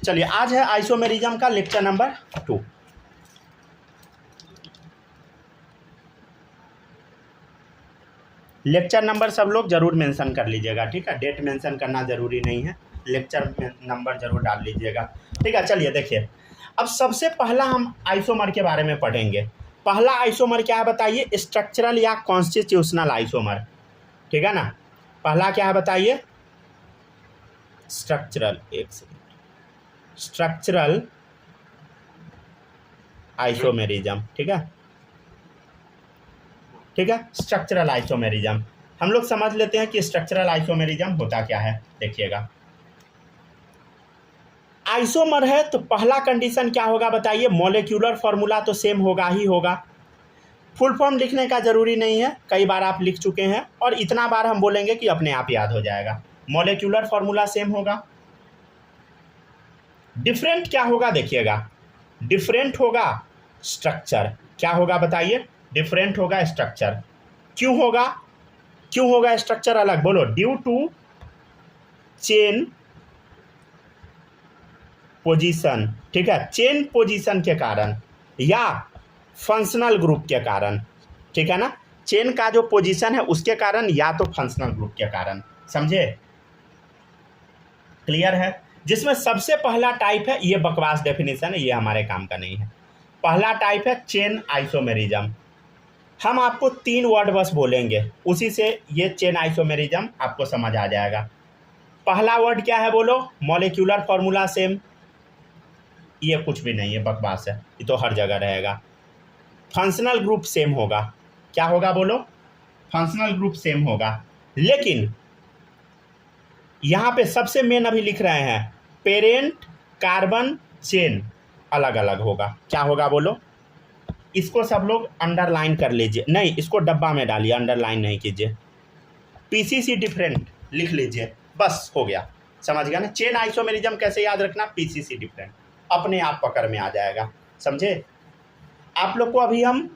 चलिए आज है आइसोमेरिज्म का लेक्चर नंबर 2। लेक्चर नंबर सब लोग जरूर मेंशन कर लीजिएगा, ठीक है। डेट मेंशन करना ज़रूरी नहीं है, लेक्चर नंबर जरूर डाल लीजिएगा, ठीक है। चलिए देखिए, अब सबसे पहला हम आइसोमर के बारे में पढ़ेंगे। पहला आइसोमर क्या है बताइए? स्ट्रक्चरल या कॉन्स्टिट्यूशनल आइसोमर, ठीक है ना। पहला क्या है बताइए? स्ट्रक्चरल, एक सेकेंड, स्ट्रक्चरल आइसोमेरिज्म, ठीक है, ठीक है। स्ट्रक्चरल आइसोमेरिज्म हम लोग समझ लेते हैं कि स्ट्रक्चरल आइसोमेरिज्म होता क्या है। देखिएगा, आइसोमर है तो पहला कंडीशन क्या होगा बताइए? मॉलिक्यूलर फॉर्मूला तो सेम होगा ही होगा। फुल फॉर्म लिखने का जरूरी नहीं है, कई बार आप लिख चुके हैं और इतना बार हम बोलेंगे कि अपने आप याद हो जाएगा। मॉलिक्यूलर फॉर्मूला सेम होगा। डिफरेंट क्या होगा? देखिएगा, डिफरेंट होगा स्ट्रक्चर। क्या होगा बताइए? डिफरेंट होगा स्ट्रक्चर। क्यों होगा? क्यों होगा स्ट्रक्चर अलग? बोलो। ड्यू टू चेन पोजीशन, ठीक है, चेन पोजीशन के कारण या फंक्शनल ग्रुप के कारण, ठीक है ना। चेन का जो पोजीशन है उसके कारण या तो फंक्शनल ग्रुप के कारण, समझे? क्लियर है? जिसमें सबसे पहला टाइप है, ये बकवास डेफिनेशन है, ये हमारे काम का नहीं है। पहला टाइप है चेन आइसोमेरिज्म। हम आपको 3 वर्ड बस बोलेंगे, उसी से ये चेन आइसोमेरिज्म आपको समझ आ जाएगा। पहला वर्ड क्या है बोलो? Molecular formula same. ये कुछ भी नहीं है, बकवास है, ये तो हर जगह रहेगा। फंक्शनल ग्रुप सेम होगा। क्या होगा बोलो? फंक्शनल ग्रुप सेम होगा। लेकिन यहाँ पे सबसे मेन अभी लिख रहे हैं, पेरेंट कार्बन चेन अलग अलग होगा। क्या होगा बोलो? इसको सब लोग अंडरलाइन कर लीजिए, नहीं इसको डब्बा में डालिए, अंडरलाइन नहीं कीजिए। पीसीसी डिफरेंट लिख लीजिए, बस हो गया, समझ गया ना। चेन आइसोमेरिज्म कैसे याद रखना? पीसीसी डिफरेंट, अपने आप पकड़ में आ जाएगा, समझे? आप लोग को अभी हम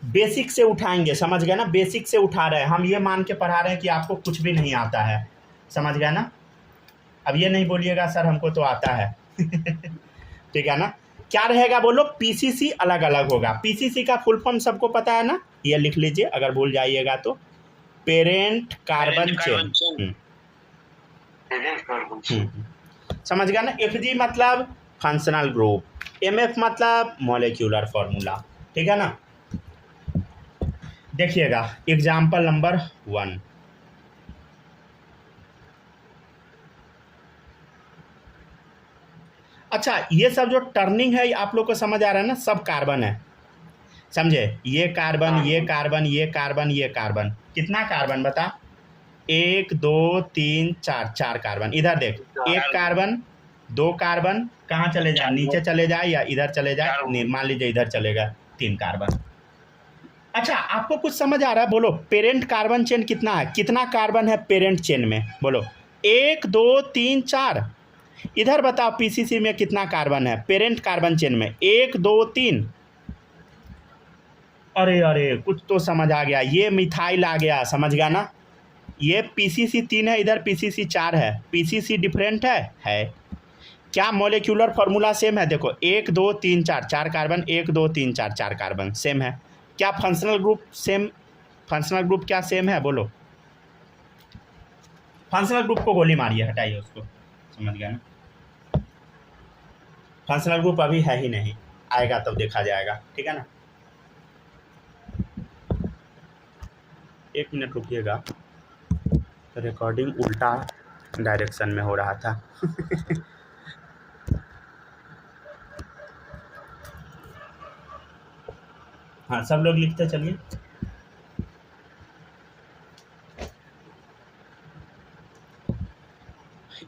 बेसिक से उठाएंगे, समझ गए ना। बेसिक से उठा रहे हैं हम, ये मान के पढ़ा रहे हैं कि आपको कुछ भी नहीं आता है, समझ गया ना। अब ये नहीं बोलिएगा सर हमको तो आता है ठीक है ना। क्या रहेगा बोलो? पीसीसी अलग अलग होगा। पीसीसी का फुल फॉर्म सबको पता है ना, ये लिख लीजिए अगर भूल जाइएगा तो। पेरेंट कार्बन चेन, समझ गया ना। एफजी मतलब फंक्शनल ग्रुप, एमएफ मतलब मॉलिक्यूलर फॉर्मूला, ठीक है ना। देखिएगा एग्जाम्पल नंबर 1। अच्छा, ये सब जो टर्निंग है आप लोग को समझ आ रहा है ना, सब कार्बन है, समझे? ये कार्बन, ये कार्बन, ये कार्बन, ये कार्बन। कितना कार्बन बता? 1 2 3 4, 4 कार्बन। इधर देख, 1 कार्बन, 2 कार्बन, कहाँ चले जाए? नीचे चले जाए या इधर चले जाए? मान लीजिए इधर चलेगा, 3 कार्बन। अच्छा, आपको कुछ समझ आ रहा है? बोलो पेरेंट कार्बन चेन कितना है? कितना कार्बन है पेरेंट चेन में? बोलो 1 2 3 4। इधर बताओ पीसीसी में कितना कार्बन है पेरेंट कार्बन चेन में? 1 2 3। अरे अरे कुछ तो समझ आ गया, ये मिथाइल आ गया, समझ गया ना। ये पीसीसी 3 है, इधर पीसीसी 4 है। पीसीसी डिफरेंट है। क्या मॉलिक्यूलर फॉर्मूला सेम है? देखो 1 2 3 4, 4 कार्बन, 1 2 3 4, 4 कार्बन सेम है। क्या functional group same? Functional group क्या सेम है बोलो? फंक्शनल ग्रुप को गोली मारिए, हटाइए उसको, समझ गया ना। फंक्शनल ग्रुप अभी है ही नहीं, आएगा तब देखा जाएगा, ठीक है ना। 1 मिनट रुकिएगा, रिकॉर्डिंग उल्टा डायरेक्शन में हो रहा था हाँ सब लोग लिखते चलिए।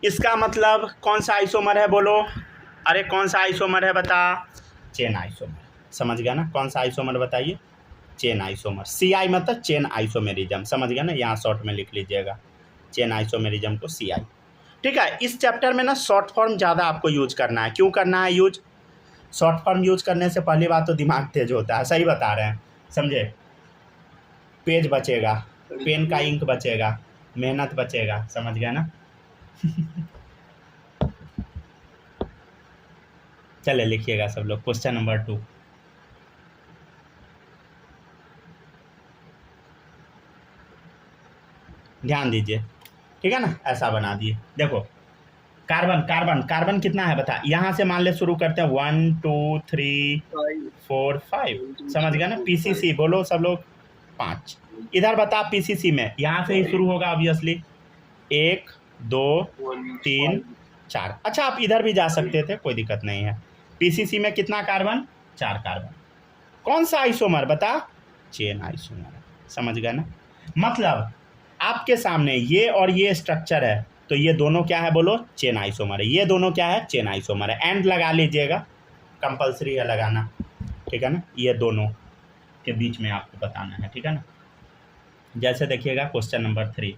इसका मतलब कौन सा आइसोमर है बोलो? अरे कौन सा आइसोमर है बता? चेन आइसोमर, समझ गया ना। कौन सा आइसोमर बताइए? Chain isomer. CI मतलब चेन आइसोमेरिज्म, समझ गया ना। यहाँ शॉर्ट में लिख लीजिएगा चेन आइसोमेरिज्म को CI, ठीक है। इस चैप्टर में ना शॉर्ट फॉर्म ज़्यादा आपको यूज करना है। क्यों करना है यूज? शॉर्ट फॉर्म यूज करने से पहली बात तो दिमाग तेज होता है, सही बता रहे हैं, समझे? पेज बचेगा, पेन का इंक बचेगा, मेहनत बचेगा, समझ गया ना चले लिखिएगा सब लोग क्वेश्चन नंबर 2। ध्यान दीजिए, ठीक है ना, ऐसा बना दिए। देखो कार्बन कार्बन कार्बन कितना है बता, यहाँ से मान ले शुरू करते हैं 1 2 3 4 5, समझ गया ना। पीसीसी बोलो सब लोग 5। इधर बता पीसीसी में यहाँ से ही शुरू होगा ऑब्वियसली, 1 2 3 4। अच्छा आप इधर भी जा सकते थे, कोई दिक्कत नहीं है। पीसीसी में कितना कार्बन, 4 कार्बन। कौन सा आइसोमर बता, चेन आइसोमर, समझ गए ना। मतलब आपके सामने ये और ये स्ट्रक्चर है, तो ये दोनों क्या है बोलो, चेन आइसोमर है। ये दोनों क्या है, चेन आइसोमर है। एंड लगा लीजिएगा, कंपलसरी है लगाना, ठीक है ना। ये दोनों के बीच में आपको बताना है, ठीक है ना। जैसे देखिएगा क्वेश्चन नंबर 3,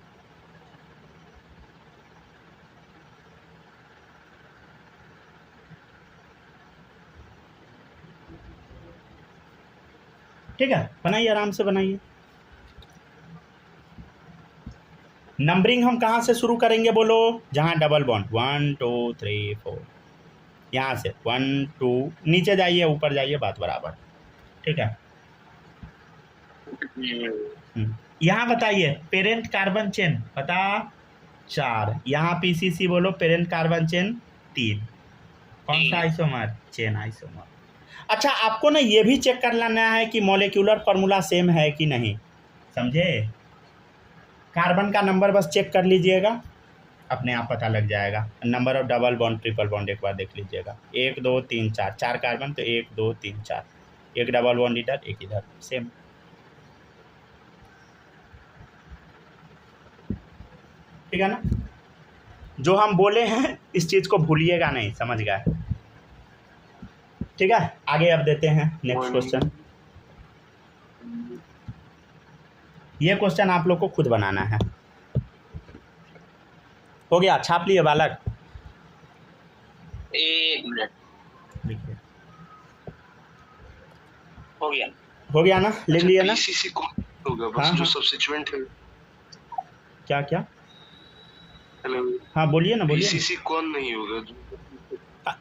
ठीक है, बनाइए आराम से बनाइए। नंबरिंग हम कहाँ से शुरू करेंगे बोलो, जहाँ डबल बॉन्ड 1 2 3 4, यहाँ से 1 2, नीचे जाइए ऊपर जाइए, बात बराबर, ठीक है। यहाँ बताइए पेरेंट कार्बन चेन बता 4, यहाँ पीसीसी बोलो पेरेंट कार्बन चेन 3। कौन सा आइसोमर, चेन आइसोमर। अच्छा आपको ना ये भी चेक कर लेना है कि मॉलिक्यूलर फार्मूला सेम है कि नहीं, समझे। कार्बन का नंबर बस चेक कर लीजिएगा, अपने आप पता लग जाएगा। Number of double bond triple bond एक बार देख लीजिएगा, 1 2 3 4, 4 कार्बन तो 1 2 3 4, एक डबल बॉन्ड इधर एक इधर, सेम, ठीक है ना। जो हम बोले हैं इस चीज़ को भूलिएगा नहीं, समझ गए, ठीक है। आगे अब देते हैं नेक्स्ट क्वेश्चन। ये क्वेश्चन आप लोग को खुद बनाना है। हो गया, छाप लिए बालक, 1 मिनट, लिखिए। हो गया ना, लिख लिया ना। पीसीसी कौन होगा, बस हाँ, जो हाँ। सब्स्टिट्यूएंट है। क्या क्या, हेलो, हाँ बोलिए ना, बोलिए। पीसीसी कौन नहीं होगा,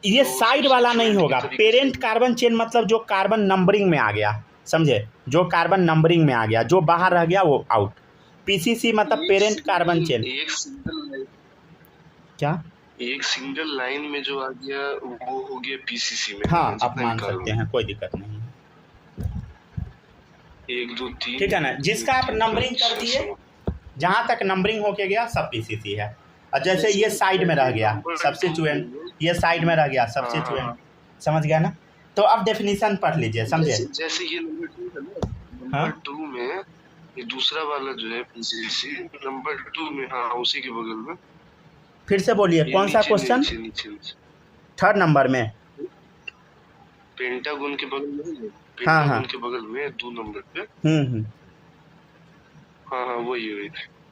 ये साइड वाला नहीं होगा, पेरेंट कार्बन चेन मतलब जो कार्बन नंबरिंग में आ गया, समझे, जो कार्बन नंबरिंग में आ गया, जो बाहर रह गया वो आउट। पीसीसी मतलब पेरेंट कार्बन चेन। एक सिंगल, क्या, एक सिंगल लाइन में जो आ गया वो हो गया पीसीसी में। हाँ आप मान सकते हैं, कोई दिक्कत नहीं है। 1 2 3, ठीक है ना। जिसका आप नंबरिंग कर दिए, जहाँ तक नंबरिंग होके गया सब पीसीसी है। और जैसे ये साइड में रह गया सब्स्टिट्यूएंट, ये साइड में रह गया सब्स्टिट्यूएंट, समझ गया ना। तो अब डेफिनेशन पढ़ लीजिए, समझे। जैसे ये नंबर 2 है ना, नंबर 2 में ये दूसरा वाला जो है पीसीसी नंबर 2 में, हाँ उसी के बगल में। फिर से बोलिए कौन सा क्वेश्चन, थर्ड नंबर में, पेंटागन के बगल में, हाँ हाँ के बगल में 2 नंबर पे। हाँ हाँ वही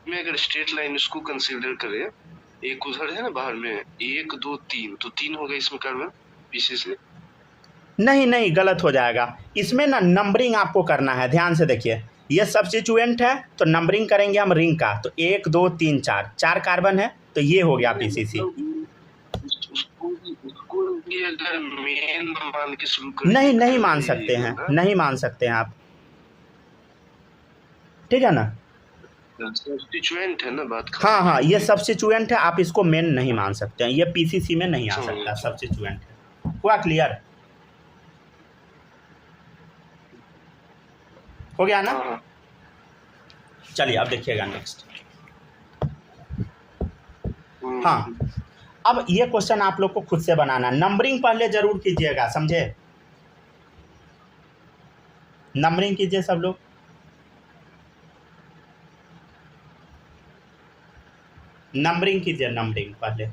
में अगर स्ट्रेट लाइन उसको कंसीडर करें, एक उधर है ना बाहर में 1 2 3, तो 3 होगा इसमें कार्बन पीसीसी। नहीं गलत हो जाएगा। इसमें ना नंबरिंग आपको करना है, ध्यान से देखिए। ये सब्स्टिट्यूएंट है तो नंबरिंग करेंगे हम रिंग का, तो 1 2 3 4, 4 कार्बन है तो ये हो गया पीसीसी। अगर मेन मान के शुरू नहीं मान सकते हैं, नहीं मान सकते हैं आप, ठीक है ना। सब्स्टिट्यूएंट है ना बात। हाँ ये सब्स्टिट्यूएंट है, आप इसको मेन नहीं मान सकते हैं, ये पीसीसी में नहीं आ सकता, सब्स्टिट्यूएंट है। हुआ क्लियर, हो गया ना। चलिए अब देखिएगा नेक्स्ट। हाँ अब ये क्वेश्चन आप लोग को खुद से बनाना, नंबरिंग पहले जरूर कीजिएगा, समझे। नंबरिंग कीजिए सब लोग, नंबरिंग कीजिए, नंबरिंग पहले।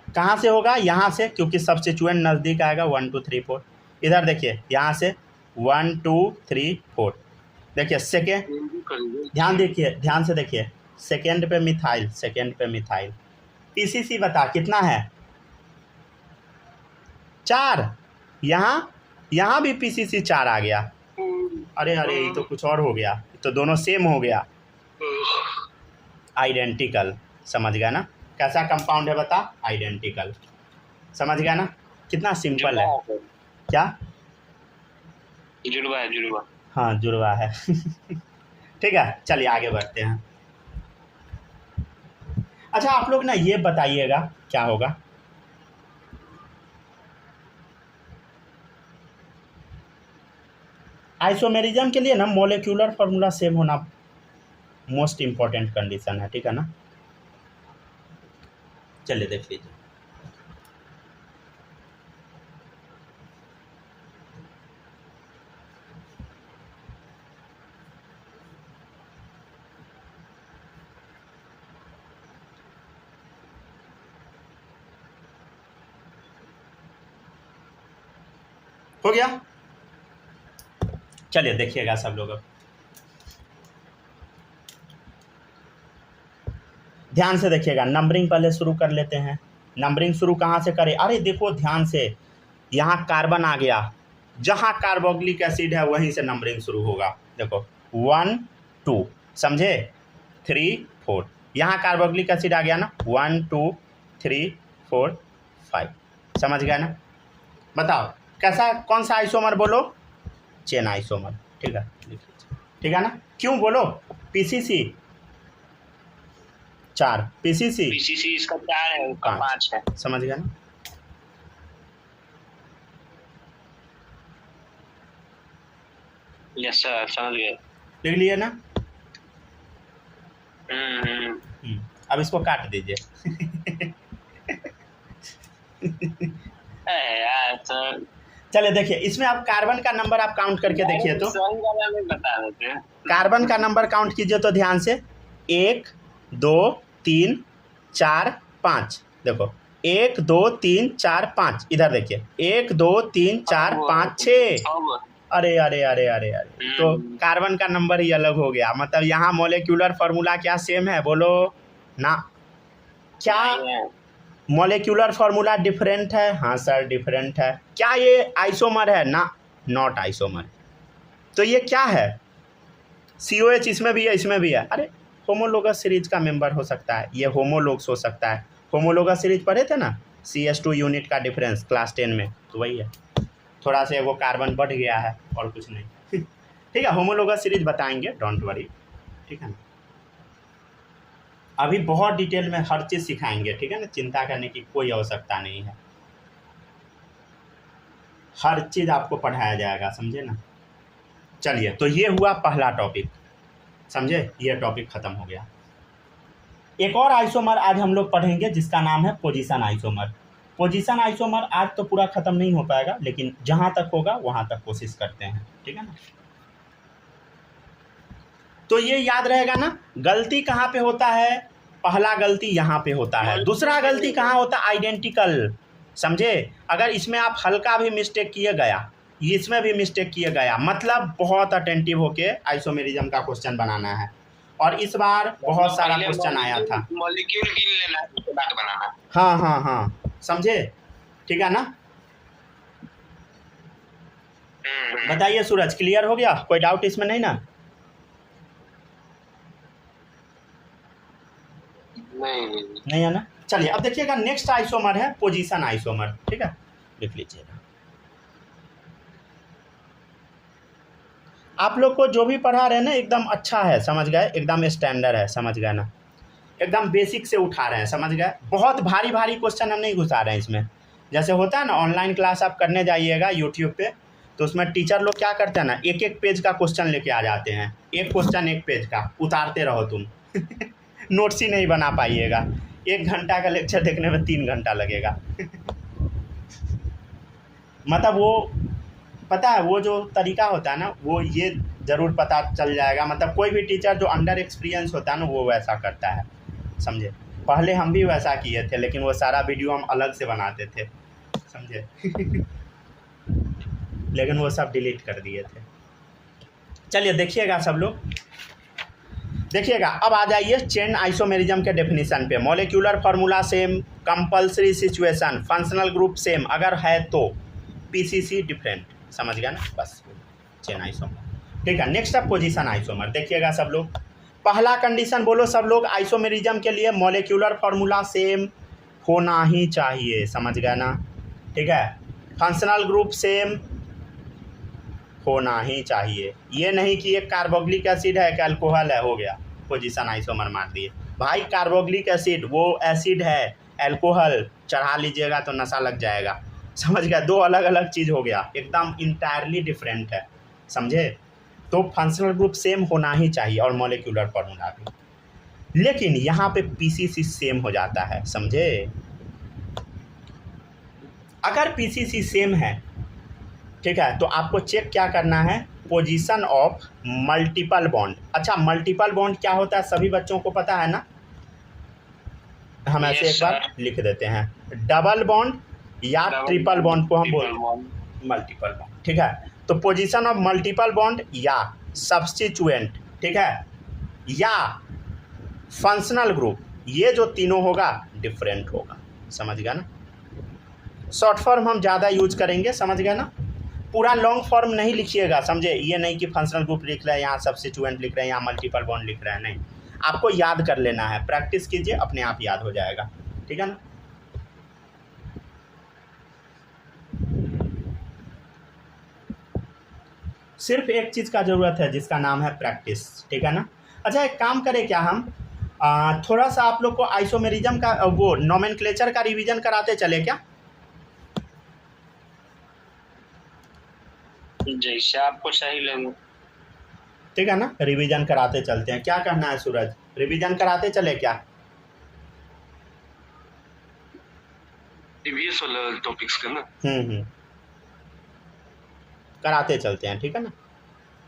कहाँ से होगा, यहाँ से, क्योंकि सब्स्टिट्यूएंट नज़दीक आएगा। 1 2 3 4, इधर देखिए यहाँ से 1 2 3 4, देखिए सेकेंड, ध्यान देखिए, ध्यान से देखिए, सेकेंड पे मिथाइल, सेकेंड पे मिथाइल। पीसीसी बता कितना है, 4। यहाँ भी पीसीसी 4 आ गया, अरे अरे ये तो कुछ और हो गया, ये तो दोनों सेम हो गया, आइडेंटिकल। समझ गया ना, कैसा कंपाउंड है बता, आइडेंटिकल। समझ गया ना, कितना सिंपल है। क्या, जुड़वा है, जुड़वा। हाँ जुड़वा है। ठीक है, चलिए आगे बढ़ते हैं। अच्छा आप लोग ना ये बताइएगा क्या होगा, आइसोमेरिज्म के लिए ना मॉलिक्यूलर फार्मूला सेम होना मोस्ट इम्पॉर्टेंट कंडीशन है, ठीक है ना। चलिए देख लीजिए, हो गया। चलिए देखिएगा सब लोग, अब ध्यान से देखिएगा। नंबरिंग पहले शुरू कर लेते हैं। नंबरिंग शुरू कहाँ से करें, अरे देखो ध्यान से, यहाँ कार्बन आ गया, जहाँ कार्बोक्सिलिक एसिड है वहीं से नंबरिंग शुरू होगा। देखो 1 2, समझे, 3 4, यहाँ कार्बोक्सिलिक एसिड आ गया ना, 1 2 3 4 5। समझ गया ना। बताओ कैसा, कौन सा आइसोमर बोलो, चेन आइसोमर, ठीक है, ठीक है ना। क्यों बोलो, पीसीसी 4, पीसीसी पीसीसी इसका 4 है, उसका 5 है। समझ गया ना। यस सर, समझ गए। लिख लिए ना। हम्म। अब इसको काट दीजिए। यार सर, चलिए देखिए, इसमें आप कार्बन का नंबर आप काउंट करके देखिए तो, सही वाला नहीं बता देते हैं। कार्बन का नंबर काउंट कीजिए तो ध्यान से, 1 2 3 4 5। देखो 1 2 3 4 5, इधर देखिए 1 2 3 4 5 6। अरे अरे अरे अरे अरे, तो कार्बन का नंबर ही अलग हो गया। मतलब यहाँ मॉलिक्यूलर फार्मूला क्या सेम है, बोलो ना। क्या मॉलिक्यूलर फार्मूला डिफरेंट है, हाँ सर डिफरेंट है। क्या ये आइसोमर है ना, नॉट आइसोमर। तो ये क्या है, COH इसमें भी है, इसमें भी है। अरे होमोलोगस सीरीज का मेंबर हो सकता है, ये होमोलोग्स हो सकता है। होमोलोगस सीरीज पढ़े थे ना, CH2 यूनिट का डिफरेंस क्लास 10 में, तो वही है। थोड़ा सा वो कार्बन बढ़ गया है और कुछ नहीं। ठीक है, होमोलोगस सीरीज बताएंगे, डोंट वरी, ठीक है ना। अभी बहुत डिटेल में हर चीज़ सिखाएंगे, ठीक है ना, चिंता करने की कोई आवश्यकता नहीं है, हर चीज़ आपको पढ़ाया जाएगा, समझे ना। चलिए, तो ये हुआ पहला टॉपिक, समझे, ये टॉपिक ख़त्म हो गया। एक और आइसोमर आज हम लोग पढ़ेंगे जिसका नाम है पोजीशन आइसोमर। पोजीशन आइसोमर आज तो पूरा ख़त्म नहीं हो पाएगा, लेकिन जहाँ तक होगा वहाँ तक कोशिश करते हैं, ठीक है ना। तो ये याद रहेगा ना, गलती कहाँ पे होता है, पहला गलती यहाँ पे होता है, दूसरा गलती कहाँ होता है, आइडेंटिकल, समझे। अगर इसमें आप हल्का भी मिस्टेक किए गया, इसमें भी मिस्टेक किए गया, मतलब बहुत अटेंटिव होके आइसोमेरिज्म का क्वेश्चन बनाना है। और इस बार बहुत सारा क्वेश्चन आया था, मॉलिक्यूल गिन लेना, उसके बाद बनाना। हाँ हाँ हाँ, समझे, ठीक है ना। बताइए सूरज, क्लियर हो गया, कोई डाउट इसमें नहीं ना। नहीं है ना। चलिए अब देखिएगा, नेक्स्ट आइसोमर है पोजीशन आइसोमर, ठीक है, लिख लीजिएगा। आप लोग को जो भी पढ़ा रहे हैं ना एकदम अच्छा है, समझ गए, एकदम स्टैंडर्ड है, समझ गए ना, एकदम बेसिक से उठा रहे हैं, समझ गए। बहुत भारी भारी क्वेश्चन हम नहीं घुसा रहे हैं इसमें। जैसे होता है ना, ऑनलाइन क्लास आप करने जाइएगा यूट्यूब पे, तो उसमें टीचर लोग क्या करते हैं ना, एक एक पेज का क्वेश्चन लेके आ जाते हैं, एक क्वेश्चन एक पेज का उतारते रहो तुम। नोट्स ही नहीं बना पाइएगा, 1 घंटा का लेक्चर देखने में 3 घंटा लगेगा। मतलब वो पता है, वो जो तरीका होता है ना, वो ये ज़रूर पता चल जाएगा। मतलब कोई भी टीचर जो अंडर एक्सपीरियंस होता है ना, वो वैसा करता है, समझे। पहले हम भी वैसा किए थे, लेकिन वो सारा वीडियो हम अलग से बनाते थे, समझे। लेकिन वो सब डिलीट कर दिए थे। चलिए देखिएगा सब लोग, देखिएगा। अब आ जाइए चेन आइसोमेरिज्म के डेफिनेशन पे। Molecular formula same, compulsory situation, functional group same, अगर है तो पीसीसी डिफरेंट, समझ गया ना, बस चेन आइसोमर। ठीक है। नेक्स्ट है पोजीशन आइसोमर, देखिएगा सब लोग। पहला कंडीशन बोलो सब लोग, आइसोमेरिज्म के लिए मॉलिक्यूलर फार्मूला सेम होना ही चाहिए, समझ गए ना, ठीक है। फंक्शनल ग्रुप सेम होना ही चाहिए, ये नहीं कि एक कार्बोक्सिलिक एसिड है, एक अल्कोहल है, हो गया पोजीशन आइसोमर मार दिए। भाई कार्बोक्सिलिक एसिड वो एसिड है, अल्कोहल चढ़ा लीजिएगा तो नशा लग जाएगा, समझ गया, दो अलग अलग चीज़ हो गया, एकदम इंटायरली डिफरेंट है, समझे। तो फंक्शनल ग्रुप सेम होना ही चाहिए और मॉलिक्यूलर फार्मूला भी। लेकिन यहाँ पे पीसीसी सेम हो जाता है, समझे। अगर पीसीसी सेम है, ठीक है, तो आपको चेक क्या करना है, पोजीशन ऑफ मल्टीपल बॉन्ड। अच्छा, मल्टीपल बॉन्ड क्या होता है सभी बच्चों को पता है ना, हम ऐसे एक बार लिख देते हैं, डबल बॉन्ड या ट्रिपल बॉन्ड को हम बोलते मल्टीपल बॉन्ड, ठीक है। तो पोजीशन ऑफ मल्टीपल बॉन्ड या सब्स्टिट्यूएंट, ठीक है, या फंक्शनल ग्रुप, ये जो तीनों होगा डिफरेंट होगा, समझ गया ना। शॉर्ट फॉर्म हम ज़्यादा यूज करेंगे, समझ गए ना, पूरा लॉन्ग फॉर्म नहीं लिखिएगा, समझे। ये नहीं कि फंक्शनल ग्रुप लिख रहे हैं, यहाँ सब्स्टिट्यूएंट लिख रहे हैं, यहाँ मल्टीपल बॉन्ड लिख रहे हैं, नहीं, आपको याद कर लेना है, प्रैक्टिस कीजिए, अपने आप याद हो जाएगा, ठीक है ना। सिर्फ एक चीज़ का ज़रूरत है जिसका नाम है प्रैक्टिस, ठीक है ना। अच्छा, एक काम करें क्या हम, थोड़ा सा आप लोग को आइसोमेरिज्म का वो नोमेनक्लेचर का रिवीजन कराते चले क्या, जैसे आपको सही लगे, ठीक है ना, रिवीजन कराते चलते हैं। क्या कहना है सूरज, रिवीजन कराते चले क्या? प्रीवियस वाला टॉपिक्स का ना, कराते चलते हैं, ठीक है ना।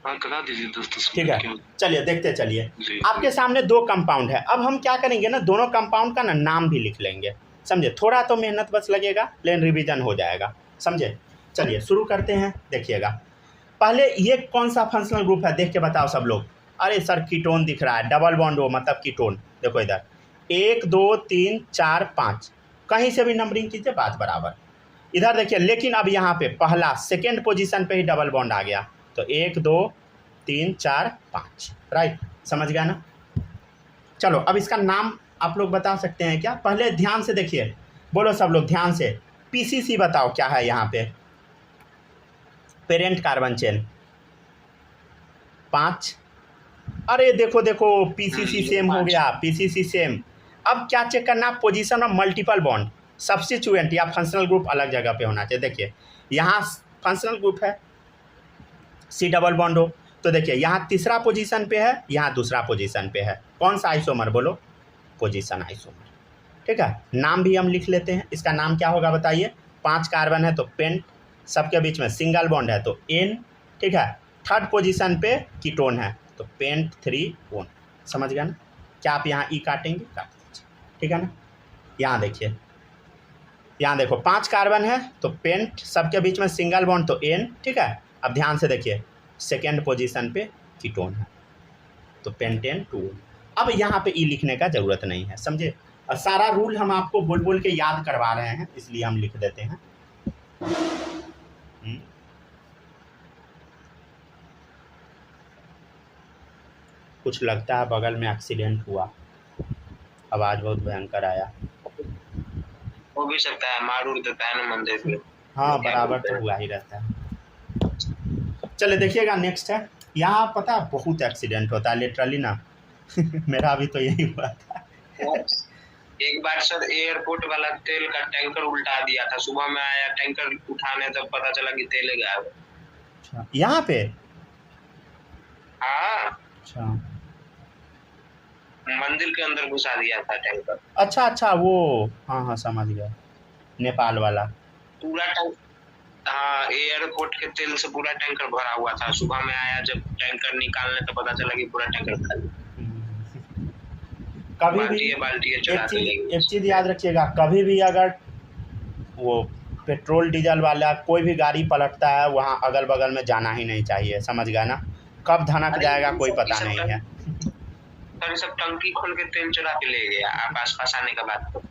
हाँ करा दीजिए 10-10 ठीक है, चलिए देखते चलिए। जी। आपके सामने दो कंपाउंड है, अब हम क्या करेंगे ना, दोनों कंपाउंड का ना नाम भी लिख लेंगे, समझे। थोड़ा तो मेहनत बस लगेगा, लेकिन रिवीजन हो जाएगा, समझे। चलिए शुरू करते हैं, देखिएगा। पहले ये कौन सा फंक्शनल ग्रुप है, देख के बताओ सब लोग। अरे सर कीटोन दिख रहा है, डबल बॉन्ड हो मतलब कीटोन, देखो इधर 1 2 3 4 5, कहीं से भी नंबरिंग कीजिए, बात बराबर। इधर देखिए, लेकिन अब यहाँ पे पहला सेकेंड पोजीशन पे ही डबल बॉन्ड आ गया, तो 1 2 3 4 5, राइट, समझ गया ना। चलो अब इसका नाम आप लोग बता सकते हैं क्या, पहले ध्यान से देखिए, बोलो सब लोग ध्यान से, पीसीसी बताओ क्या है यहाँ पे, पेरेंट कार्बन चेन 5। अरे देखो देखो पीसीसी सेम हो गया, पीसीसी सेम। अब क्या चेक करना, position of multiple bond, substituent या फंक्शनल ग्रुप अलग जगह पे होना चाहिए। देखिए यहाँ फंक्शनल ग्रुप है, सी डबल बॉन्ड हो, तो देखिए यहाँ तीसरा पोजीशन पे है, यहाँ दूसरा पोजीशन पे है, कौन सा आइसोमर बोलो, पोजीशन आइसोमर, ठीक है। नाम भी हम लिख लेते हैं, इसका नाम क्या होगा बताइए, 5 कार्बन है तो पेंट, सबके बीच में सिंगल बॉन्ड है तो एन, ठीक है। थर्ड पोजीशन पे कीटोन है तो पेंट 3 ओन, समझ गया ना। क्या आप यहाँ ई काटेंगे, काट दीजिए, ठीक है ना। यहाँ देखिए, यहाँ देखो 5 कार्बन है तो पेंट, सबके बीच में सिंगल बॉन्ड तो एन, ठीक है। अब ध्यान से देखिए, सेकेंड पोजीशन पे कीटोन है तो पेंटेन 2। अब यहाँ पे ई लिखने का ज़रूरत नहीं है, समझे। और सारा रूल हम आपको बोल बोल के याद करवा रहे हैं, इसलिए हम लिख देते हैं। कुछ लगता है बगल में एक्सीडेंट हुआ, आवाज़ बहुत भयंकर आया, हो भी सकता है, मार उड़ देता है ना मंदिर पे। हाँ बराबर तो हुआ ही रहता है। चलिए देखिएगा, नेक्स्ट है, यहाँ पता है बहुत एक्सीडेंट होता है लिटरली ना मेरा भी तो यही हुआ था एक बार सर एयरपोर्ट वाला तेल का टैंकर उल्टा दिया था, सुबह में आया टैंकर उठाने तब पता चला कि तेल गायब। अच्छा, यहाँ पे, हाँ अच्छा मंदिर के अंदर घुसा दिया था टैंकर। अच्छा अच्छा, वो हाँ हाँ समझ गया, नेपाल वाला पूरा टैंक, हाँ एयरपोर्ट के तेल से पूरा टैंकर भरा हुआ था, सुबह में आया जब टैंकर निकालने तो पता चला कि पूरा टैंकर खाली। कभी भी एक चीज़ याद रखिएगा, कभी भी अगर वो पेट्रोल डीजल वाला कोई भी गाड़ी पलटता है, वहाँ अगल बगल में जाना ही नहीं चाहिए, समझ गया ना, कब धनक जाएगा कोई पता नहीं है। सर सब टंकी खोल के तेल चुरा के ले गया, आप आसपास आने के बाद तो।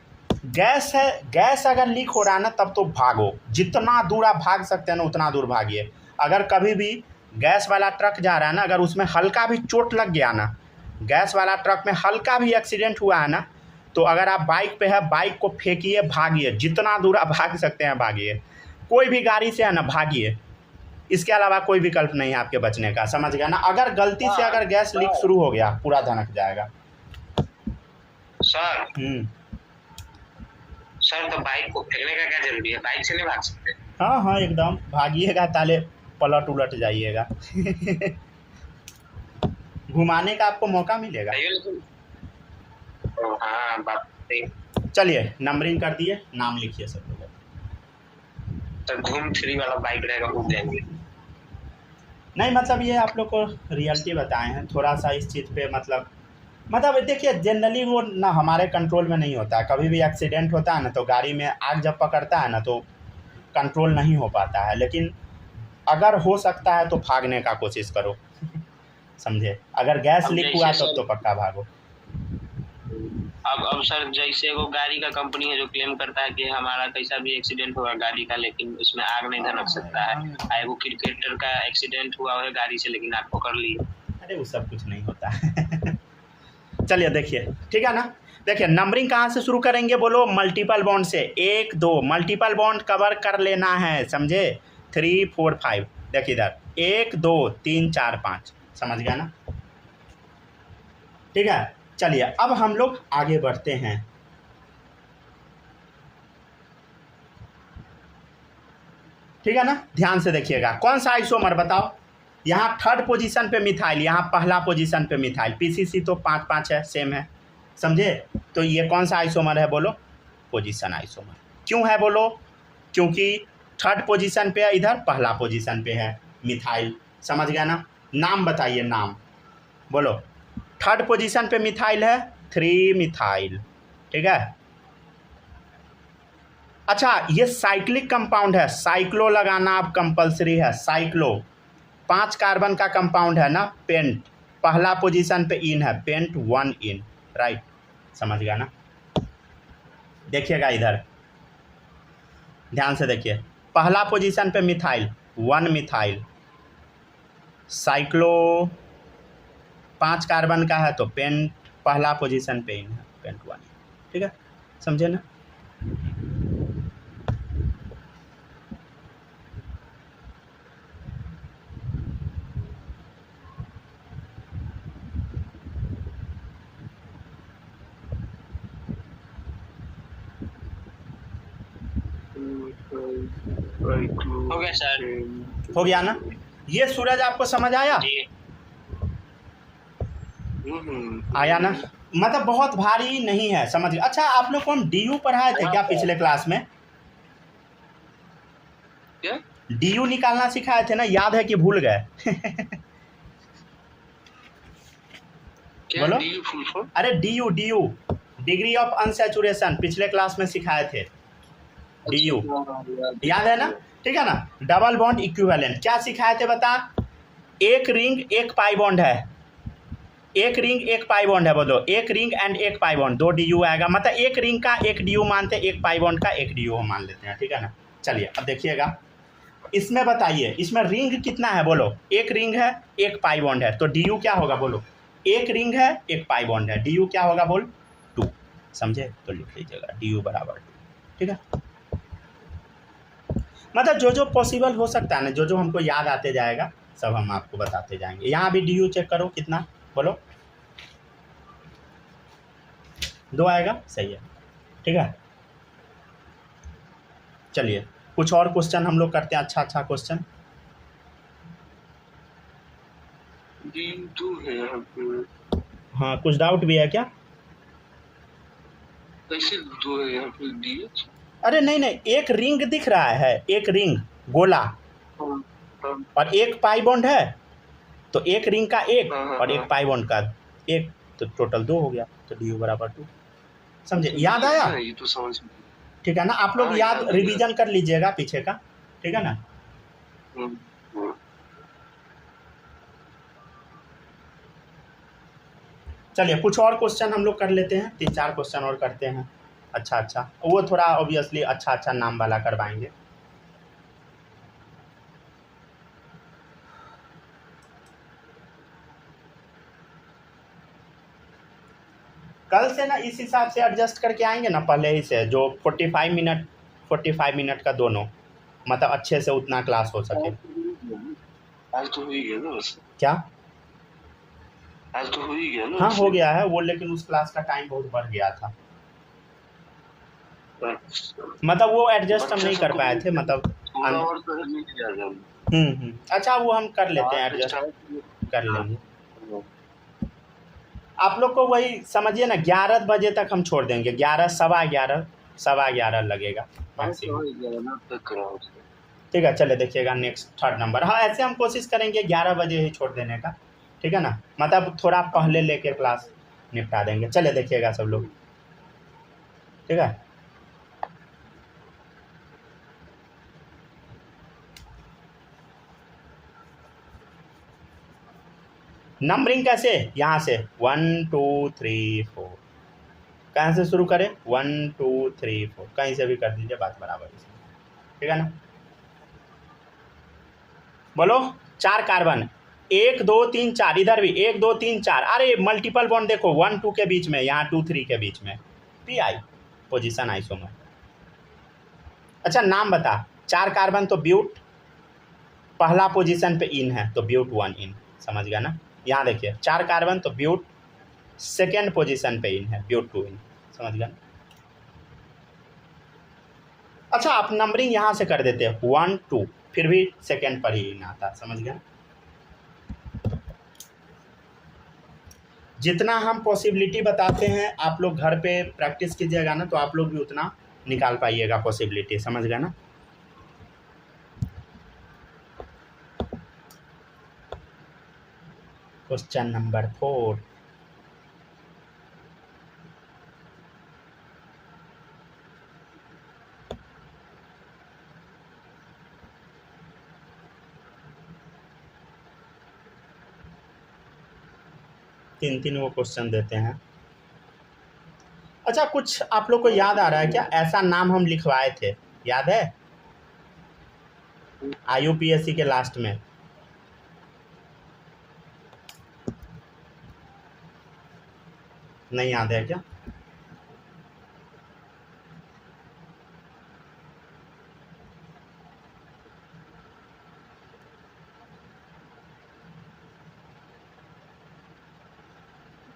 गैस है, गैस अगर लीक हो रहा है ना तब तो भागो, जितना दूर आप भाग सकते हैं ना उतना दूर भागिए। अगर कभी भी गैस वाला ट्रक जा रहा है ना, अगर उसमें हल्का भी चोट लग गया ना, गैस वाला ट्रक में हल्का भी एक्सीडेंट हुआ है ना, तो अगर आप बाइक पे है, बाइक को फेंकिए, भागिए, जितना दूर आप भाग सकते हैं भागिए, कोई भी गाड़ी से है ना भागिए, इसके अलावा कोई विकल्प नहीं है आपके बचने का, समझ गया ना। अगर गलती से अगर गैस लीक शुरू हो गया, पूरा धनक जाएगा। सर सर तो बाइक को फेंकने का क्या जरूरी है, बाइक से नहीं भाग सकते? हाँ हाँ एकदम भागिएगा, ताले पलट उलट जाइएगा घुमाने का आपको मौका मिलेगा। हाँ बात सही। चलिए नंबरिंग कर दिए, नाम लिखिए सब लोग। तो घूम फ्री वाला बाइक रहेगा, घूम जाएंगे। नहीं मतलब ये आप लोग को रियलिटी बताए हैं, थोड़ा सा इस चीज़ पे मतलब देखिए जनरली वो ना हमारे कंट्रोल में नहीं होता है। कभी भी एक्सीडेंट होता है ना, तो गाड़ी में आग जब पकड़ता है ना, तो कंट्रोल नहीं हो पाता है। लेकिन अगर हो सकता है तो भागने का कोशिश करो समझे। अगर गैस लीक हुआ तो पक्का भागो। अब सर जैसे वो गाड़ी का कंपनी है जो क्लेम करता है कि हमारा कैसा भी एक्सीडेंट हुआ गाड़ी का, लेकिन उसमें आग नहीं धनक सकता है। वो क्रिकेटर का एक्सीडेंट हुआ है गाड़ी से, लेकिन आग पकड़ ली। अरे वो सब कुछ नहीं होता है चलिए देखिए, ठीक है ना। देखिए नंबरिंग कहाँ से शुरू करेंगे बोलो, मल्टीपल बॉन्ड से। 1 2 मल्टीपल बॉन्ड कवर कर लेना है, समझे। 3 4 5 देखिए इधर 1 2 3 4 5, समझ गया ना। ठीक है, चलिए अब हम लोग आगे बढ़ते हैं। ठीक है ना, ध्यान से देखिएगा। कौन सा आइसोमर बताओ। यहाँ 3rd पोजीशन पे मिथाइल, यहाँ पहला पोजीशन पे मिथाइल। पीसीसी तो 5 5 है, सेम है, समझे। तो ये कौन सा आइसोमर है बोलो, पोजीशन आइसोमर। क्यों है बोलो, क्योंकि 3rd पोजीशन पे है, इधर पहला पोजीशन पे है मिथाइल, समझ गया ना। नाम बताइए, नाम बोलो। 3rd पोजीशन पे मिथाइल है, 3 मिथाइल, ठीक है। अच्छा ये साइक्लिक कंपाउंड है, साइक्लो लगाना आप कंपलसरी है। साइक्लो 5 कार्बन का कंपाउंड है ना, पेंट पहला पोजीशन पे इन है, पेंट 1 इन, राइट, समझ गया ना। देखिएगा इधर ध्यान से देखिए, पहला पोजीशन पे मिथाइल 1 मिथाइल, साइक्लो 5 कार्बन का है, तो पेंट पहला पोजीशन पे इन है, पेंट 1, ठीक है, समझे ना। हो गया सर, हो गया ना। ये सूरज आपको समझ आया, आया ना। मतलब बहुत भारी नहीं है, समझ। अच्छा आप लोग को हम DU पढ़ाए थे क्या पिछले क्लास में? क्या DU निकालना सिखाए थे ना, याद है कि भूल गए बोलो। DU full form? अरे DU डिग्री ऑफ अनसैचुरेशन, पिछले क्लास में सिखाए थे। DU याद है ना, ठीक है ना। डबल बॉन्ड इक्विवेलेंट क्या सिखाए थे बता। एक रिंग एक पाई बॉन्ड है, एक रिंग एक पाई बॉन्ड है, बोलो। एक रिंग एंड एक पाई बॉन्ड, 2 DU आएगा। मतलब एक रिंग का एक DU मानते हैं, एक पाई बॉन्ड का एक DU मान लेते हैं, ठीक है ना। चलिए अब देखिएगा, इसमें बताइए, इसमें रिंग कितना है बोलो। एक रिंग है एक पाई बॉन्ड है, तो DU क्या होगा बोलो। एक रिंग है एक पाई बॉन्ड है, DU क्या होगा बोल, 2, समझे। तो लिख लीजिएगा DU बराबर 2, ठीक है। मतलब जो पॉसिबल हो सकता है ना, जो हमको याद आते जाएगा सब हम आपको बताते जाएंगे। यहाँ भी DU चेक करो कितना बोलो, 2 आएगा, सही है, ठीक है। चलिए कुछ और क्वेश्चन हम लोग करते हैं, अच्छा क्वेश्चन। DU है यहाँ पे। हाँ कुछ डाउट भी है क्या? कैसे 2 है यहाँ पे DH? अरे नहीं, एक रिंग दिख रहा है, एक रिंग गोला, और एक पाई बॉन्ड है, तो एक रिंग का एक और एक पाई बॉन्ड का एक, तो टोटल 2 हो गया, तो DU बराबर 2, समझे। याद आया, ये तो समझ, ठीक है ना। आप लोग याद रिवीजन कर लीजिएगा पीछे का, ठीक है ना। चलिए कुछ और क्वेश्चन हम लोग कर लेते हैं, 3-4 क्वेश्चन और करते हैं। अच्छा वो थोड़ा ऑब्वियसली अच्छा नाम वाला करवाएंगे। कल से ना इस हिसाब से एडजस्ट करके आएंगे ना पहले ही से, जो 45 मिनट का दोनों, मतलब अच्छे से उतना क्लास हो सके। आज तो हो ही गया ना बस। क्या? आज तो हो ही गया ना। हाँ हो गया है वो, लेकिन उस क्लास का टाइम बहुत बढ़ गया था, मतलब वो एडजस्ट हम नहीं कर पाए थे, मतलब और तो नहीं किया जाए। अच्छा वो हम कर लेते हैं, एडजस्ट कर लेंगे। आप लोग को वही समझिए ना, 11 बजे तक हम छोड़ देंगे, 11 सवा ग्यारह लगेगा मैक्सिमम। ठीक है, चले देखिएगा नेक्स्ट थर्ड नंबर। हाँ ऐसे हम कोशिश करेंगे 11 बजे ही छोड़ देने का, ठीक है ना, मतलब थोड़ा पहले लेके क्लास निपटा देंगे। चले देखिएगा सब लोग, ठीक है। नंबरिंग कैसे, यहाँ से 1 2 3 4, कहाँ से शुरू करें, 1 2 3 4, कहीं से भी कर दीजिए, बात बराबर है, ठीक है ना। बोलो 4 कार्बन, 1 2 3 4, इधर भी 1 2 3 4, अरे मल्टीपल बॉन्ड देखो 1 2 के बीच में, यहाँ 2 3 के बीच में, पी आई पोजिशन आइसोमर। अच्छा नाम बता, 4 कार्बन तो ब्यूट पहला पोजीशन पे इन है, तो ब्यूट 1 इन, समझ गया ना। यहाँ देखिए 4 कार्बन तो ब्यूट सेकेंड पोजीशन पे इन है, ब्यूट 2 इन, समझ गया ना। अच्छा आप नंबरिंग यहाँ से कर देते हैं 1 2, फिर भी सेकेंड पर ही इन आता, समझ गया। जितना हम पॉसिबिलिटी बताते हैं आप लोग घर पे प्रैक्टिस कीजिएगा ना, तो आप लोग भी उतना निकाल पाइएगा पॉसिबिलिटी, समझ गया ना। क्वेश्चन नंबर 4, तीन वो क्वेश्चन देते हैं। अच्छा कुछ आप लोग को याद आ रहा है क्या, ऐसा नाम हम लिखवाए थे, याद है IUPAC के लास्ट में, नहीं याद है क्या?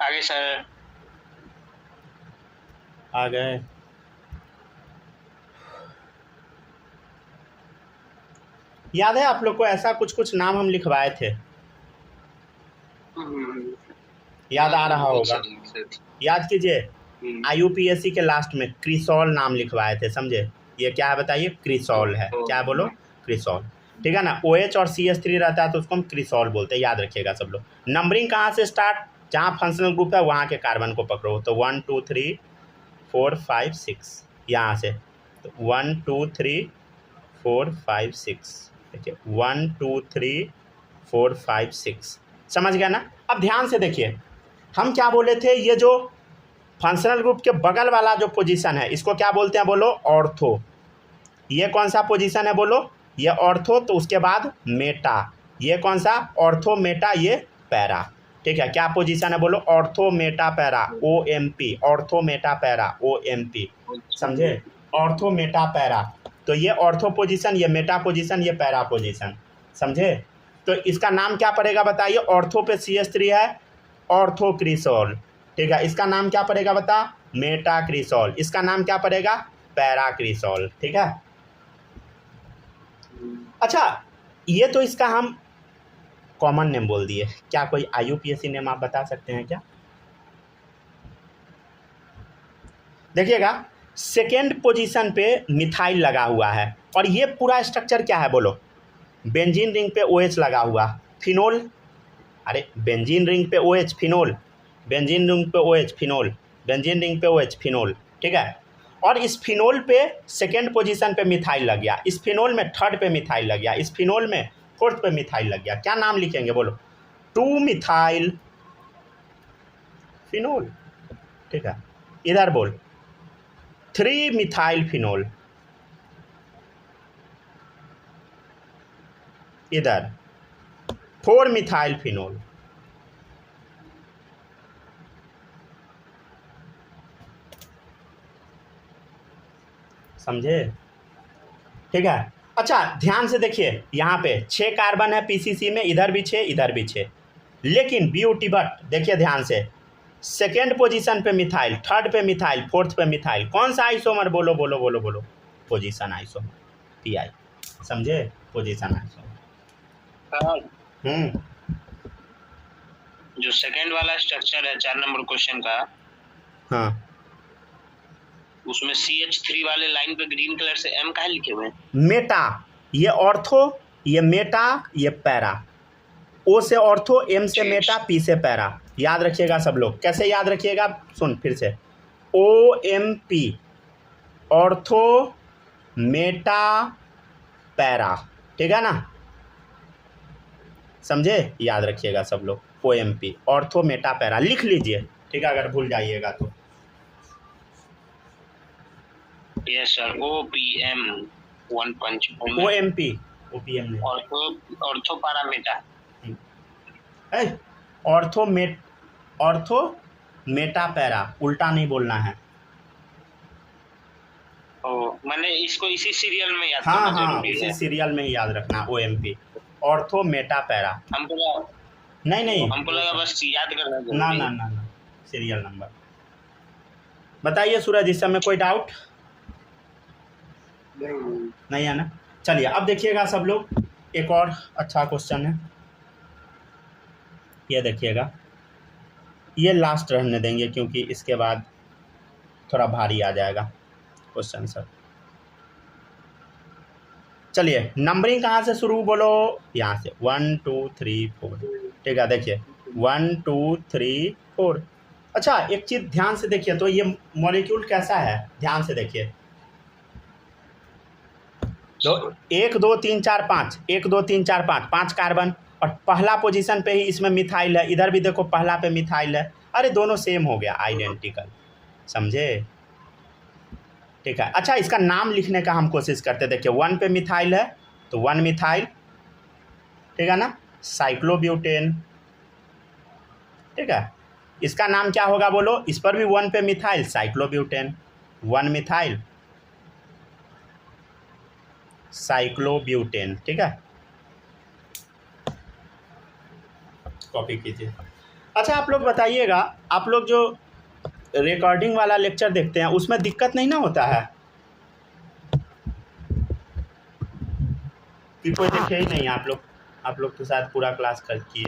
आगे सर आ गए। याद है आप लोग को, ऐसा कुछ नाम हम लिखवाए थे, याद आ रहा होगा, याद कीजिए। IUPAC के लास्ट में क्रिसॉल नाम लिखवाए थे, समझे। ये क्या है बताइए, क्रिसॉल है, क्या बोलो, क्रिसॉल, ठीक है ना। OH और CH3 रहता है तो उसको हम क्रिसॉल बोलते हैं, याद रखिएगा सब लोग। नंबरिंग कहाँ से स्टार्ट, जहाँ फंक्शनल ग्रुप है वहाँ के कार्बन को पकड़ो, तो 1 2 3 4 5 6, यहाँ से तो 1 2 3 4 5 6, देखिए 1 2 3 4 5 6, समझ गया ना। अब ध्यान से देखिए, हम क्या बोले थे, ये जो फंक्शनल ग्रुप के बगल वाला जो पोजीशन है इसको क्या बोलते हैं, बोलो ऑर्थो। ये कौन सा पोजीशन है, बोलो, ये ऑर्थो, तो उसके बाद मेटा, ये कौन सा, ऑर्थो मेटा, ये पैरा, ठीक है। क्या पोजीशन है, बोलो, ortho Meta para, OMP, ortho Meta para, OMP, समझे, ऑर्थो मेटा पैरा। तो ये ऑर्थो पोजीशन, ये मेटा पोजीशन, ये पैरा पोजीशन, समझे। तो इसका नाम क्या पड़ेगा बताइए, ऑर्थो पे CH3 है, ऑर्थो क्रिसॉल, ठीक है। इसका नाम क्या पड़ेगा बता, मेटा क्रिसॉल, इसका नाम क्या पड़ेगा, पैरा क्रिसॉल, ठीक है। अच्छा ये तो इसका हम कॉमन नेम बोल दिए, क्या कोई IUPAC नेम आप बता सकते हैं क्या? देखिएगा सेकेंड पोजीशन पे मिथाइल लगा हुआ है, और ये पूरा स्ट्रक्चर क्या है बोलो, बेंजीन रिंग पे OH लगा हुआ, फिनोल, अरे बेंजीन रिंग पे OH फिनोल, बेंजीन रिंग पे OH फिनोल, बेंजीन रिंग पे OH फिनोल, ठीक है। और इस फिनोल पे सेकेंड पोजीशन पे मिथाइल लग गया, इस फिनोल में थर्ड पे मिथाइल लग गया, इस फिनोल में फोर्थ पे मिथाइल लग गया, क्या नाम लिखेंगे बोलो, 2 मिथाइल फिनोल, ठीक है। इधर बोल 3 मिथाइल फिनोल, इधर 4 मिथाइल फिनोल, समझे? ठीक है। अच्छा ध्यान से देखिए, यहाँ पे 6 कार्बन है पीसीसी में, इधर भी 6 इधर भी 6, लेकिन ब्यूटी बट देखिए ध्यान से, सेकेंड पोजीशन पे मिथाइल, थर्ड पे मिथाइल, फोर्थ पे मिथाइल, कौन सा आइसोमर? बोलो बोलो बोलो बोलो, पोजीशन आइसोमर, पीआई। समझे? Position isomer. जो सेकंड वाला स्ट्रक्चर है 4 नंबर क्वेश्चन का, हाँ, उसमें CH3 वाले लाइन पे ग्रीन कलर से M काहे लिखे हुए हैं? मेटा, ये ऑर्थो, ये मेटा, ये पैरा। ओ से ऑर्थो, एम से मेटा, पी से पैरा। याद रखिएगा सब लोग। कैसे याद रखिएगा? सुन फिर से, OMP, ऑर्थो मेटा पैरा, ठीक है ना? समझे? याद रखिएगा सब लोग, OMP, ऑर्थो मेटा पैरा, लिख लीजिए, ठीक है, अगर भूल जाइएगा तो। यस सर, OPM 1 पंच OMP, OPM नहीं, ऑर्थो पैरामीटर है, ऑर्थो मेटा पैरा, उल्टा नहीं बोलना है। मैंने इसको इसी सीरियल में याद हाँ करना हाँ, जरूरी इसी है। सीरियल में ही याद रखना, OMP, ऑर्थो मेटा पैरा। हमको लगा बस याद करना जरूरी ना है। ना ना ना, सीरियल नंबर। बताइए सूरज, इस समय कोई डाउट नहीं है ना? चलिए अब देखिएगा सब लोग, एक और अच्छा क्वेश्चन है, ये देखिएगा, ये लास्ट रहने देंगे क्योंकि इसके बाद थोड़ा भारी आ जाएगा क्वेश्चन सर। चलिए नंबरिंग कहाँ से शुरू, बोलो यहाँ से, 1 2 3 4, ठीक है। देखिए 1 2 3 4। अच्छा एक चीज़ ध्यान से देखिए, तो ये मॉलिक्यूल कैसा है, ध्यान से देखिए, तो 1 2 3 4 5, 1 2 3 4 5, 5 कार्बन, और पहला पोजीशन पे ही इसमें मिथाइल है, इधर भी देखो पहला पे मिथाइल है। अरे दोनों सेम हो गया, आइडेंटिकल, समझे? ठीक है। अच्छा इसका नाम लिखने का हम कोशिश करते, देखिए 1 पे मिथाइल है तो 1 मिथाइल, ठीक है ना, साइक्लोब्यूटेन, ठीक है। इसका नाम क्या होगा बोलो, इस पर भी 1 पे मिथाइल, साइक्लोब्यूटेन, 1 मिथाइल साइक्लोब्यूटेन, ठीक है, कॉपी कीजिए। अच्छा आप लोग बताइएगा, आप लोग जो रिकॉर्डिंग वाला लेक्चर देखते हैं उसमें दिक्कत नहीं ना होता है कि कोई देखे ही नहीं? आप लोग तो शायद पूरा क्लास कर किए।